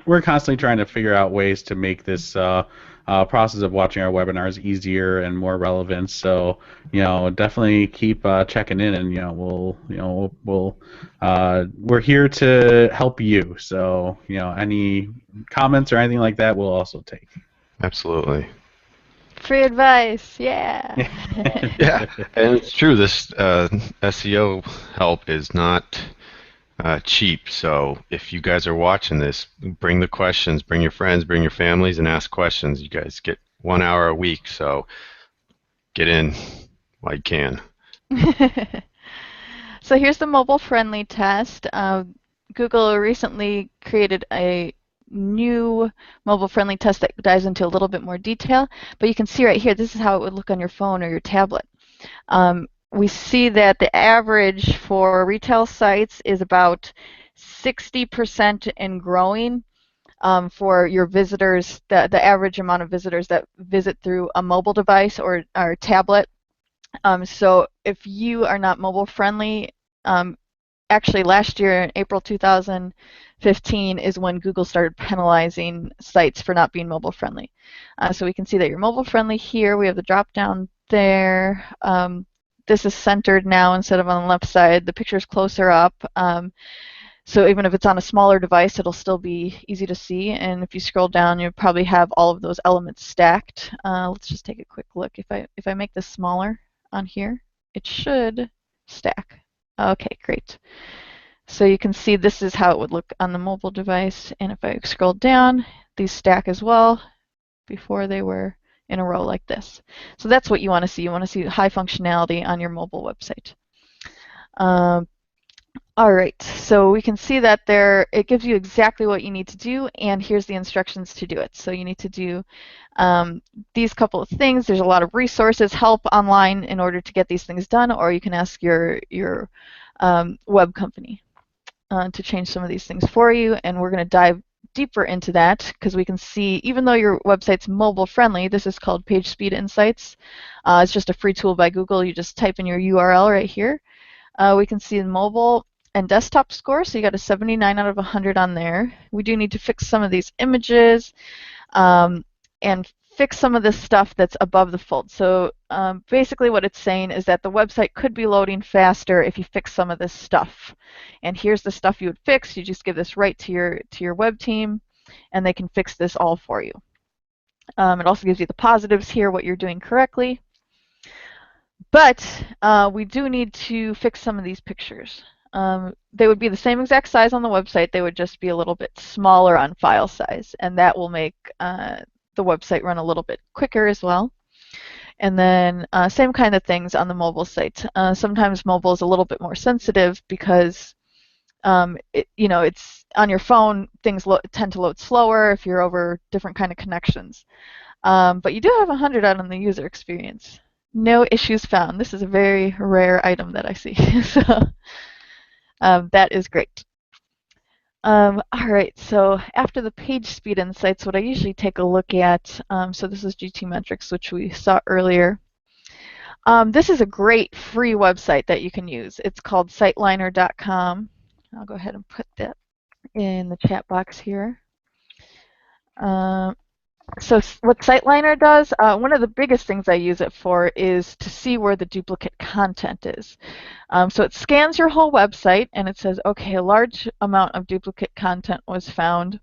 we're constantly trying to figure out ways to make this process of watching our webinars easier and more relevant. So definitely keep checking in, and we're here to help you. So any comments or anything like that, we'll also take. Absolutely. Free advice, yeah. Yeah, and it's true. This SEO help is not cheap. So if you guys are watching this, bring the questions, bring your friends, bring your families, and ask questions. You guys get 1 hour a week, so get in while you can. So here's the mobile-friendly test. Google recently created a new mobile-friendly test that dives into a little bit more detail, but you can see right here, this is how it would look on your phone or your tablet. We see that the average for retail sites is about 60% and growing for your visitors, the average amount of visitors that visit through a mobile device or tablet. So if you are not mobile-friendly, actually last year, in April 2015, is when Google started penalizing sites for not being mobile-friendly. So we can see that you're mobile-friendly here. We have the drop-down there. This is centered now instead of on the left side. The picture's closer up. So even if it's on a smaller device, it'll still be easy to see. And if you scroll down, you'll probably have all of those elements stacked. Let's just take a quick look. If I make this smaller on here, it should stack. Okay, great. So you can see this is how it would look on the mobile device. And if I scroll down, these stack as well. Before they were in a row like this. So that's what you want to see. You want to see high functionality on your mobile website. All right, so we can see that there, it gives you exactly what you need to do, and here's the instructions to do it. So you need to do these couple of things. There's a lot of resources, help online in order to get these things done, or you can ask your web company to change some of these things for you, and we're going to dive deeper into that because we can see, even though your website's mobile friendly, this is called Page Speed Insights. It's just a free tool by Google. You just type in your URL right here. We can see the mobile and desktop score, so you got a 79 out of 100 on there. We do need to fix some of these images and fix some of this stuff that's above the fold. So basically what it's saying is that the website could be loading faster if you fix some of this stuff. And here's the stuff you would fix. You just give this right to your web team, and they can fix this all for you. It also gives you the positives here, what you're doing correctly. But we do need to fix some of these pictures. They would be the same exact size on the website. They would just be a little bit smaller on file size, and that will make the website run a little bit quicker as well. And then same kind of things on the mobile site. Sometimes mobile is a little bit more sensitive because it's on your phone, things tend to load slower if you're over different kind of connections. But you do have 100 out on the user experience. No issues found. This is a very rare item that I see. So that is great. All right, so after the page speed insights, what I usually take a look at, so this is GTmetrix, which we saw earlier. This is a great free website that you can use. It's called siteliner.com. I'll go ahead and put that in the chat box here. So what SiteLiner does, one of the biggest things I use it for is to see where the duplicate content is. So it scans your whole website and it says, okay, a large amount of duplicate content was found.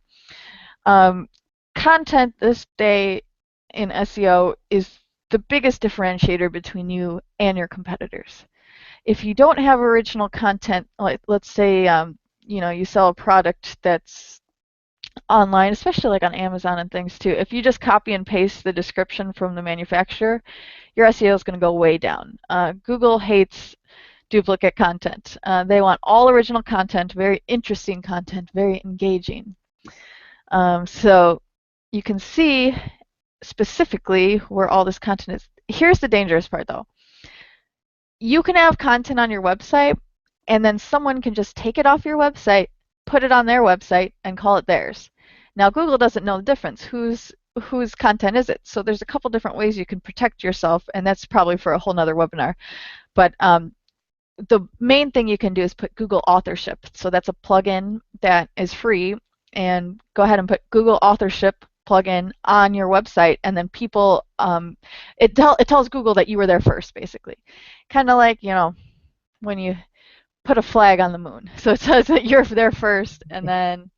Content this day in SEO is the biggest differentiator between you and your competitors. If you don't have original content, like let's say you sell a product that's online, especially like on Amazon and things too, if you just copy and paste the description from the manufacturer, your SEO is going to go way down. Google hates duplicate content. They want all original content, very interesting content, very engaging. So you can see specifically where all this content is. Here's the dangerous part though. You can have content on your website and then someone can just take it off your website, put it on their website, and call it theirs. Now Google doesn't know the difference. Whose content is it? So there's a couple different ways you can protect yourself, and that's probably for a whole nother webinar. But the main thing you can do is put Google authorship. So that's a plugin that is free, and go ahead and put Google authorship plugin on your website, and then people, it tells Google that you were there first, basically. Kind of like, when you put a flag on the moon. So it says that you're there first, and then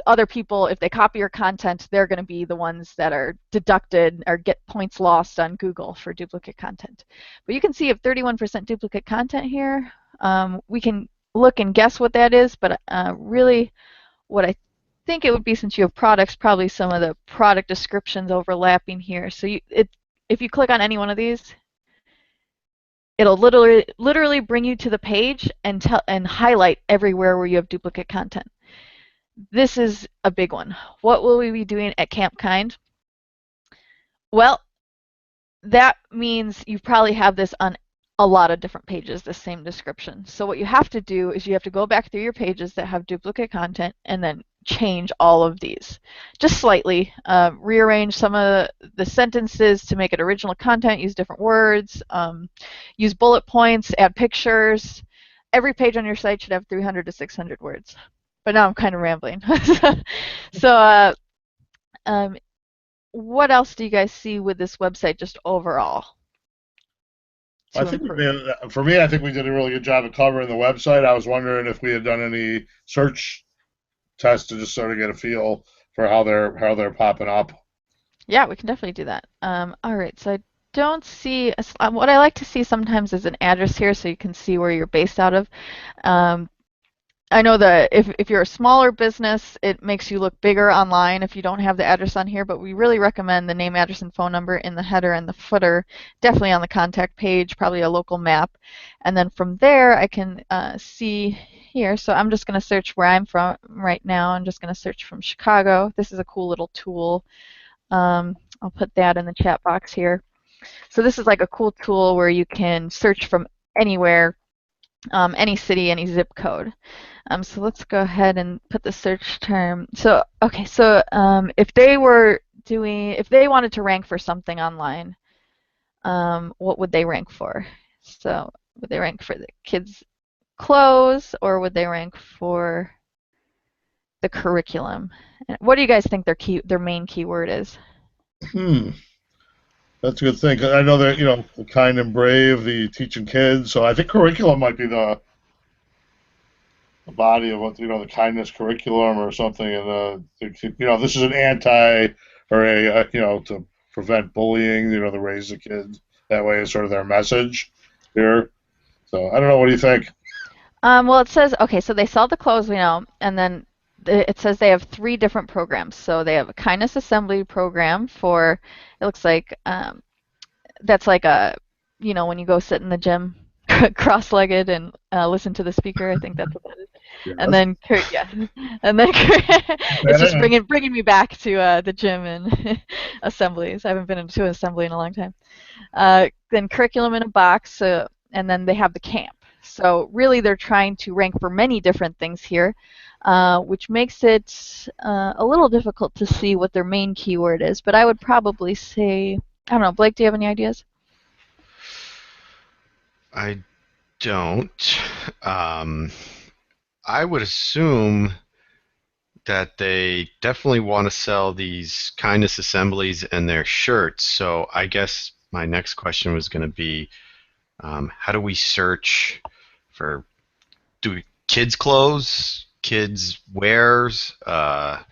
other people, if they copy your content, they're going to be the ones that are deducted or get points lost on Google for duplicate content. But you can see if 31% duplicate content here. We can look and guess what that is, but really what I think it would be, since you have products, probably some of the product descriptions overlapping here. So if you click on any one of these, it'll literally bring you to the page and highlight everywhere where you have duplicate content. This is a big one. What will we be doing at Camp Kind? Well, that means you probably have this on a lot of different pages, the same description. So what you have to do is you have to go back through your pages that have duplicate content and then change all of these. Just slightly. Rearrange some of the sentences to make it original content, use different words, use bullet points, add pictures. Every page on your site should have 300 to 600 words. But now I'm kind of rambling. So what else do you guys see with this website just overall? I think for me, I think we did a really good job of covering the website. I was wondering if we had done any search tests to just sort of get a feel for how they're popping up. Yeah, we can definitely do that. All right, so I don't see what I like to see sometimes is an address here, so you can see where you're based out of. I know that if you're a smaller business, it makes you look bigger online if you don't have the address on here, but we really recommend the name, address, and phone number in the header and the footer, definitely on the contact page, probably a local map. And then from there, I can see here. So I'm just going to search where I'm from right now. I'm just going to search from Chicago. This is a cool little tool. I'll put that in the chat box here. So this is like a cool tool where you can search from anywhere, any city, any zip code. So let's go ahead and put the search term. So okay, so if they wanted to rank for something online, what would they rank for? So would they rank for the kids' clothes, or would they rank for the curriculum? What do you guys think their main keyword is? That's a good thing. I know that, the kind and brave, the teaching kids. So I think curriculum might be the body of what, the kindness curriculum or something. And this is an anti or to prevent bullying. To raise the kids that way is sort of their message here. So I don't know. What do you think? Well, it says, okay, so they sell the clothes, we know, and then it says they have 3 different programs. So they have a kindness assembly program for, it looks like that's like when you go sit in the gym cross-legged and listen to the speaker. I think that's what that is. Yes. And then it's just bringing me back to the gym and assemblies. I haven't been into an assembly in a long time. Then curriculum in a box, and then they have the camp. So really, they're trying to rank for many different things here, which makes it a little difficult to see what their main keyword is. But I would probably say, I don't know, Blake, do you have any ideas? I don't. I would assume that they definitely want to sell these kindness assemblies and their shirts. So I guess my next question was going to be, how do we search for kids' clothes, kids' wares, apparel?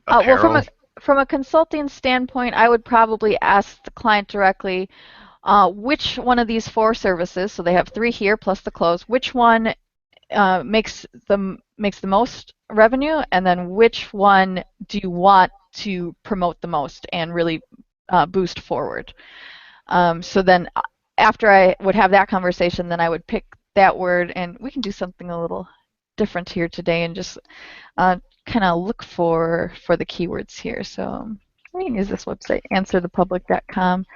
Well, from a consulting standpoint, I would probably ask the client directly, which one of these 4 services, so they have 3 here plus the clothes, which one makes the most revenue, and then which one do you want to promote the most and really boost forward. So then after I would have that conversation, then I would pick that word, and we can do something a little different here today and just kind of look for the keywords here. So we can use this website, answerthepublic.com,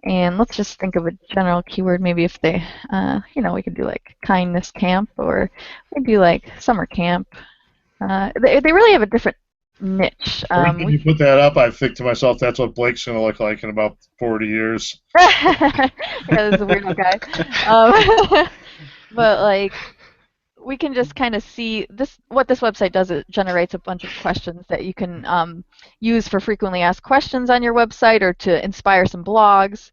and let's just think of a general keyword. Maybe if they, we could do like kindness camp, or we do like summer camp. They really have a different niche. When you put that up, I think to myself, that's what Blake's going to look like in about 40 years. Yeah, that's a weird guy. But like, we can just kind of see this. What this website does, it generates a bunch of questions that you can use for frequently asked questions on your website or to inspire some blogs.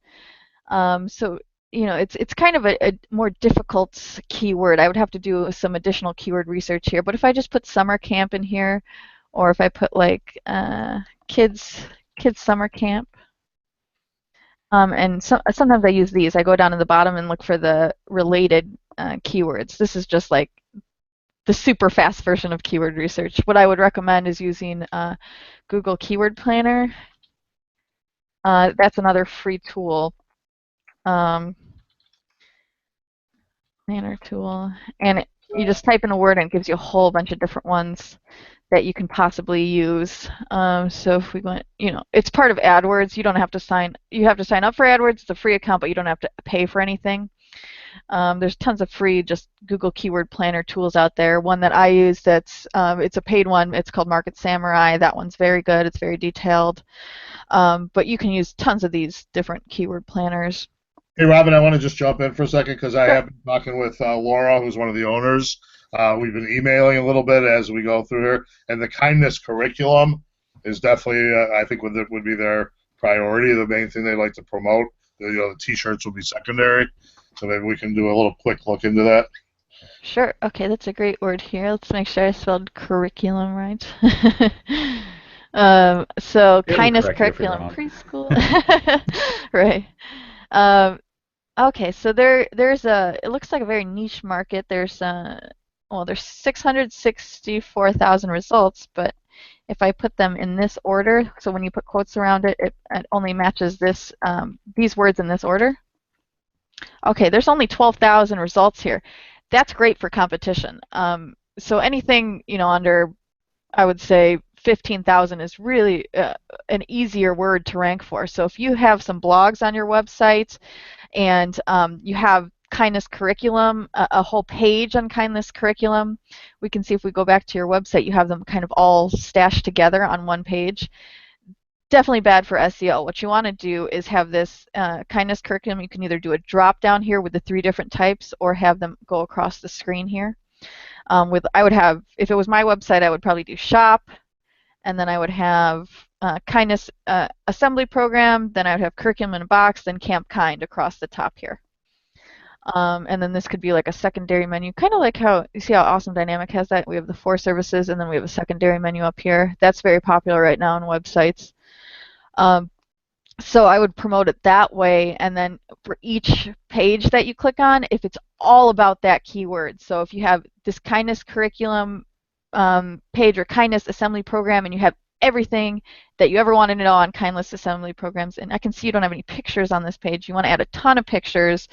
So it's kind of a more difficult keyword. I would have to do some additional keyword research here. But if I just put summer camp in here, or if I put like kids summer camp, and sometimes I use these. I go down to the bottom and look for the related keywords. This is just like the super fast version of keyword research. What I would recommend is using Google Keyword Planner. That's another free tool. Planner tool, and you just type in a word and it gives you a whole bunch of different ones that you can possibly use. So if we went, it's part of AdWords. You have to sign up for AdWords. It's a free account, but you don't have to pay for anything. There's tons of free just Google Keyword Planner tools out there. One that I use it's a paid one. It's called Market Samurai. That one's very good. It's very detailed. But you can use tons of these different keyword planners. Hey, Robin, I want to just jump in for a second because I have been talking with Laura, who's one of the owners. We've been emailing a little bit as we go through here, and the kindness curriculum is definitely, I think, would be their priority, the main thing they like to promote. The T-shirts will be secondary, so maybe we can do a little quick look into that. Sure. Okay, that's a great word here. Let's make sure I spelled curriculum right. So kindness curriculum preschool, right? Okay, so there's it looks like a very niche market. There's well, there's 664,000 results, but if I put them in this order, so when you put quotes around it, it only matches this these words in this order. Okay, there's only 12,000 results here. That's great for competition. So anything, you know, under, I would say 15,000 is really an easier word to rank for. So if you have some blogs on your website and you have kindness curriculum, a whole page on kindness curriculum, we can see if we go back to your website, you have them kind of all stashed together on one page. Definitely bad for SEO. What you want to do is have this kindness curriculum. You can either do a drop down here with the 3 different types or have them go across the screen here. I would have, if it was my website, I would probably do shop, and then I would have kindness assembly program, then I would have curriculum in a box, then Camp Kind across the top here. And then this could be like a secondary menu, kind of like how you see how Awesome Dynamic has that. We have the 4 services, and then we have a secondary menu up here. That's very popular right now on websites. So I would promote it that way, and then for each page that you click on, if it's all about that keyword. So if you have this kindness curriculum page or kindness assembly program, and you have everything that you ever wanted to know on kindness assembly programs, and I can see you don't have any pictures on this page. You want to add a ton of pictures,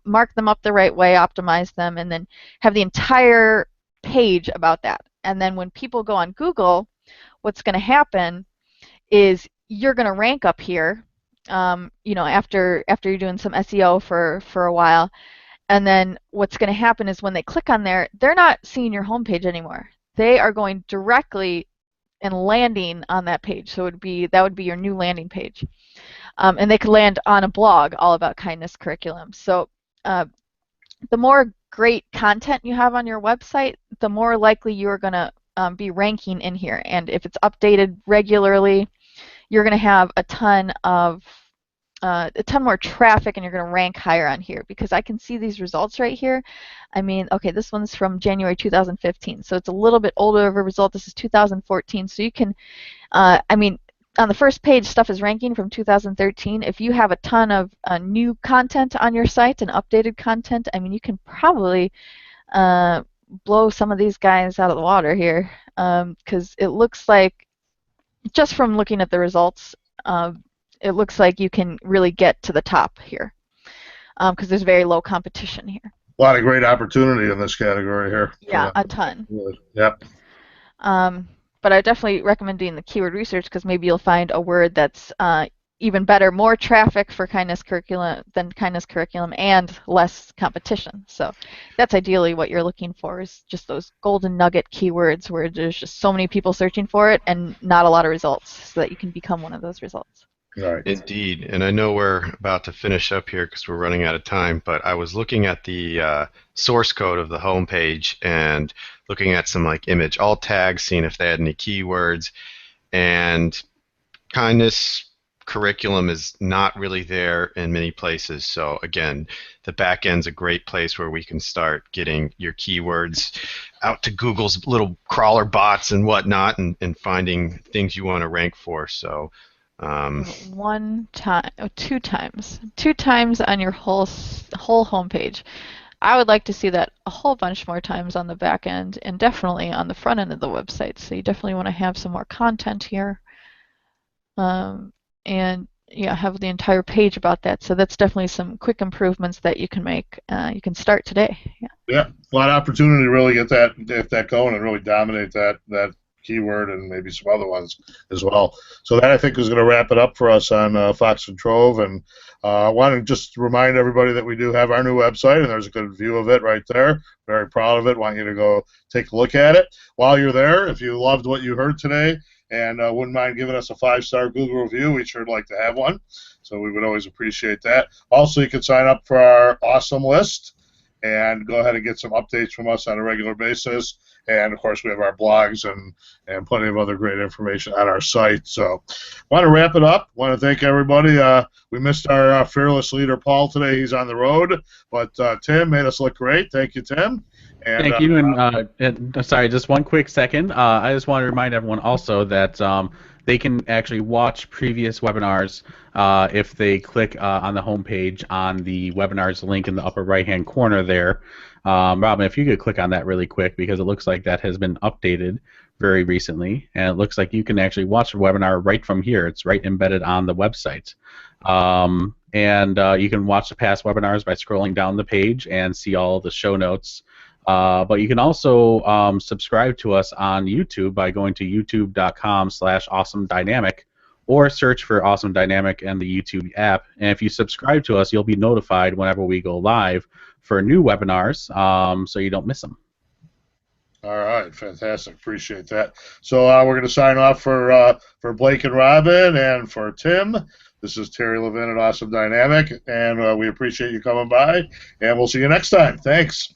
mark them up the right way, optimize them, and then have the entire page about that. And then when people go on Google, what's going to happen is you're going to rank up here, you know, after you're doing some SEO for a while, and then what's going to happen is when they click on there, they're not seeing your homepage anymore. They are going directly and landing on that page. So that would be your new landing page, and they could land on a blog all about kindness curriculum. So the more great content you have on your website, the more likely you're going to be ranking in here. And if it's updated regularly, you're going to have a ton more traffic, and you're going to rank higher on here, because I can see these results right here. I mean, okay, this one's from January 2015, so it's a little bit older of a result. This is 2014, so you can, I mean, on the first page, stuff is ranking from 2013. If you have a ton of new content on your site and updated content, I mean, you can probably blow some of these guys out of the water here, because it looks like, just from looking at the results, it looks like you can really get to the top here, because there's very low competition here. A lot of great opportunity in this category here. Yeah, a ton. Yep. But I definitely recommend doing the keyword research, because maybe you'll find a word that's even better, more traffic for kindness curriculum and less competition. So that's ideally what you're looking for, is just those golden nugget keywords where there's just so many people searching for it and not a lot of results, so that you can become one of those results. Right. Indeed, and I know we're about to finish up here because we're running out of time, but I was looking at the source code of the home page and looking at some like image alt tags, seeing if they had any keywords, and kindness curriculum is not really there in many places. So again, the back end's a great place where we can start getting your keywords out to Google's little crawler bots and whatnot, and finding things you want to rank for. So two times on your whole homepage. I would like to see that a whole bunch more times on the back end, and definitely on the front end of the website. So you definitely want to have some more content here, and yeah, have the entire page about that. So that's definitely some quick improvements that you can make. You can start today. Yeah, a lot of opportunity to really get that going and really dominate that keyword and maybe some other ones as well. So that, I think, is going to wrap it up for us on Fox and Trove. And I want to just remind everybody that we do have our new website, and there's a good view of it right there. Very proud of it. Want you to go take a look at it. While you're there, if you loved what you heard today and wouldn't mind giving us a 5-star Google review, we'd sure like to have one. So we would always appreciate that. Also, you can sign up for our awesome list and go ahead and get some updates from us on a regular basis. And, of course, we have our blogs and plenty of other great information on our site. So I want to wrap it up. I want to thank everybody. We missed our fearless leader, Paul, today. He's on the road. But Tim made us look great. Thank you, Tim. And, thank you. And sorry, just one quick second. I just want to remind everyone also that they can actually watch previous webinars if they click on the homepage on the webinars link in the upper right-hand corner there. Robin, if you could click on that really quick, because it looks like that has been updated very recently, and it looks like you can actually watch the webinar right from here. It's right embedded on the website. And you can watch the past webinars by scrolling down the page and see all the show notes. But you can also subscribe to us on YouTube by going to youtube.com/awesomedynamic, or search for Awesome Dynamic and the YouTube app. And if you subscribe to us, you'll be notified whenever we go live for new webinars, so you don't miss them. All right, fantastic. Appreciate that. So we're going to sign off for Blake and Robin, and for Tim. This is Terry Levin at Awesome Dynamic, and we appreciate you coming by, and we'll see you next time. Thanks.